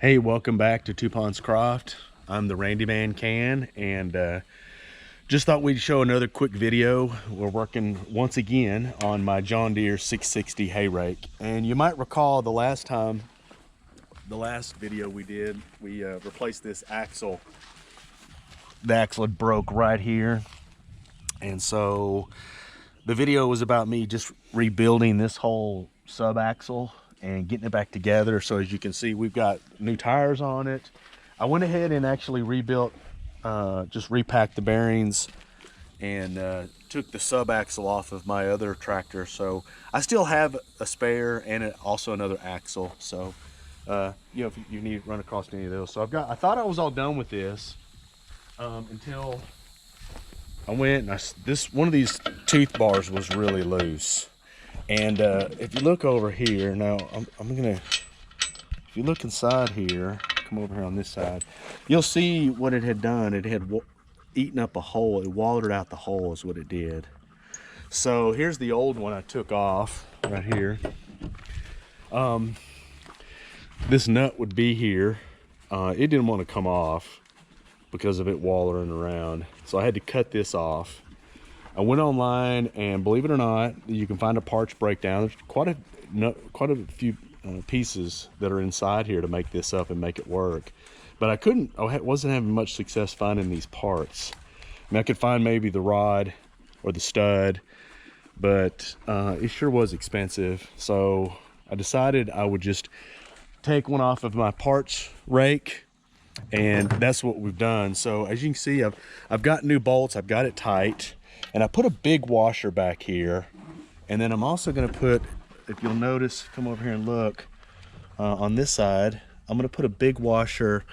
Hey, welcome back to Two Ponds Croft. I'm the Randy Man Can, and just thought we'd show another quick video. We're working once again on my John Deere 660 hay rake, and you might recall the last video we did, we replaced this axle. The axle had broke right here, and so the video was about me just rebuilding this whole sub axle and getting it back together. So as you can see, we've got new tires on it. I went ahead and actually rebuilt, just repacked the bearings and took the sub axle off of my other tractor. So I still have a spare and also another axle. So you know, if you need to run across any of those. So I thought I was all done with this until I went and one of these tooth bars was really loose. And if you look over here, now I'm gonna, if you look inside here, come over here on this side, you'll see what it had done. It had eaten up a hole. It watered out the hole is what it did. So here's the old one I took off right here. This nut would be here. It didn't want to come off because of it wallering around. So I had to cut this off. I went online, and believe it or not, you can find a parts breakdown. There's quite a few pieces that are inside here to make this up and make it work. But I wasn't having much success finding these parts. I mean, I could find maybe the rod or the stud, but it sure was expensive. So I decided I would just take one off of my parts rake, and that's what we've done. So as you can see, I've got new bolts. I've got it tight. And I put a big washer back here, and then I'm also going to put, if you'll notice, come over here and look, on this side, I'm going to put a big washer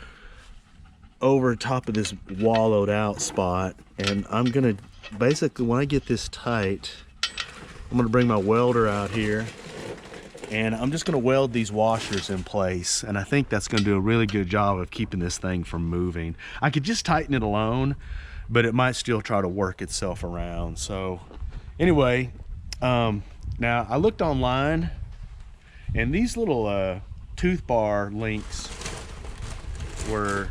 over top of this wallowed out spot. And I'm going to, basically, when I get this tight, I'm going to bring my welder out here, and I'm just going to weld these washers in place. And I think that's going to do a really good job of keeping this thing from moving. I could just tighten it alone, but it might still try to work itself around. So anyway, now I looked online, and these little tooth bar links were,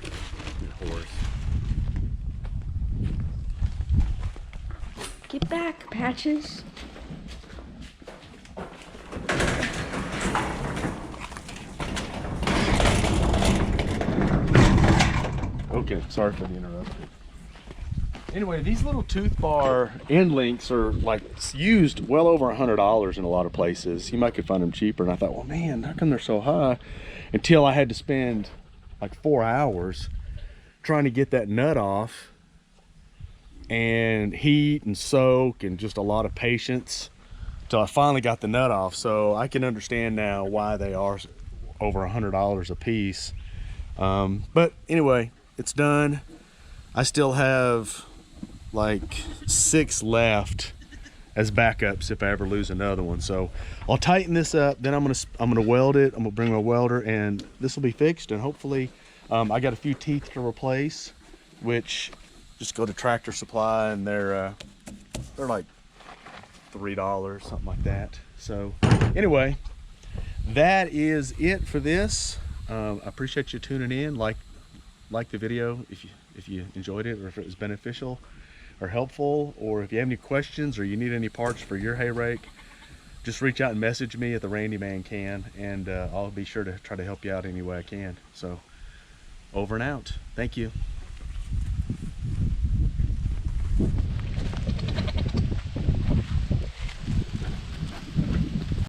Get back, Patches. Okay, sorry for the interruption. Anyway, these little tooth bar end links are like used well over $100 in a lot of places. You might could find them cheaper, and I thought, well, man, how come they're so high? Until I had to spend like 4 hours trying to get that nut off, and heat and soak and just a lot of patience till I finally got the nut off. So I can understand now why they are over $100 a piece. But anyway, it's done. I still have like 6 left as backups if I ever lose another one. So I'll tighten this up, then I'm gonna weld it. I'm gonna bring my welder, and this will be fixed. And hopefully, I got a few teeth to replace, which just go to Tractor Supply, and they're like $3, something like that. So anyway, that is it for this. I appreciate you tuning in. Like the video if you enjoyed it, or if it was beneficial or helpful, or if you have any questions or you need any parts for your hay rake, just reach out and message me at the Randy Man Can, and I'll be sure to try to help you out any way I can. So over and out. Thank you.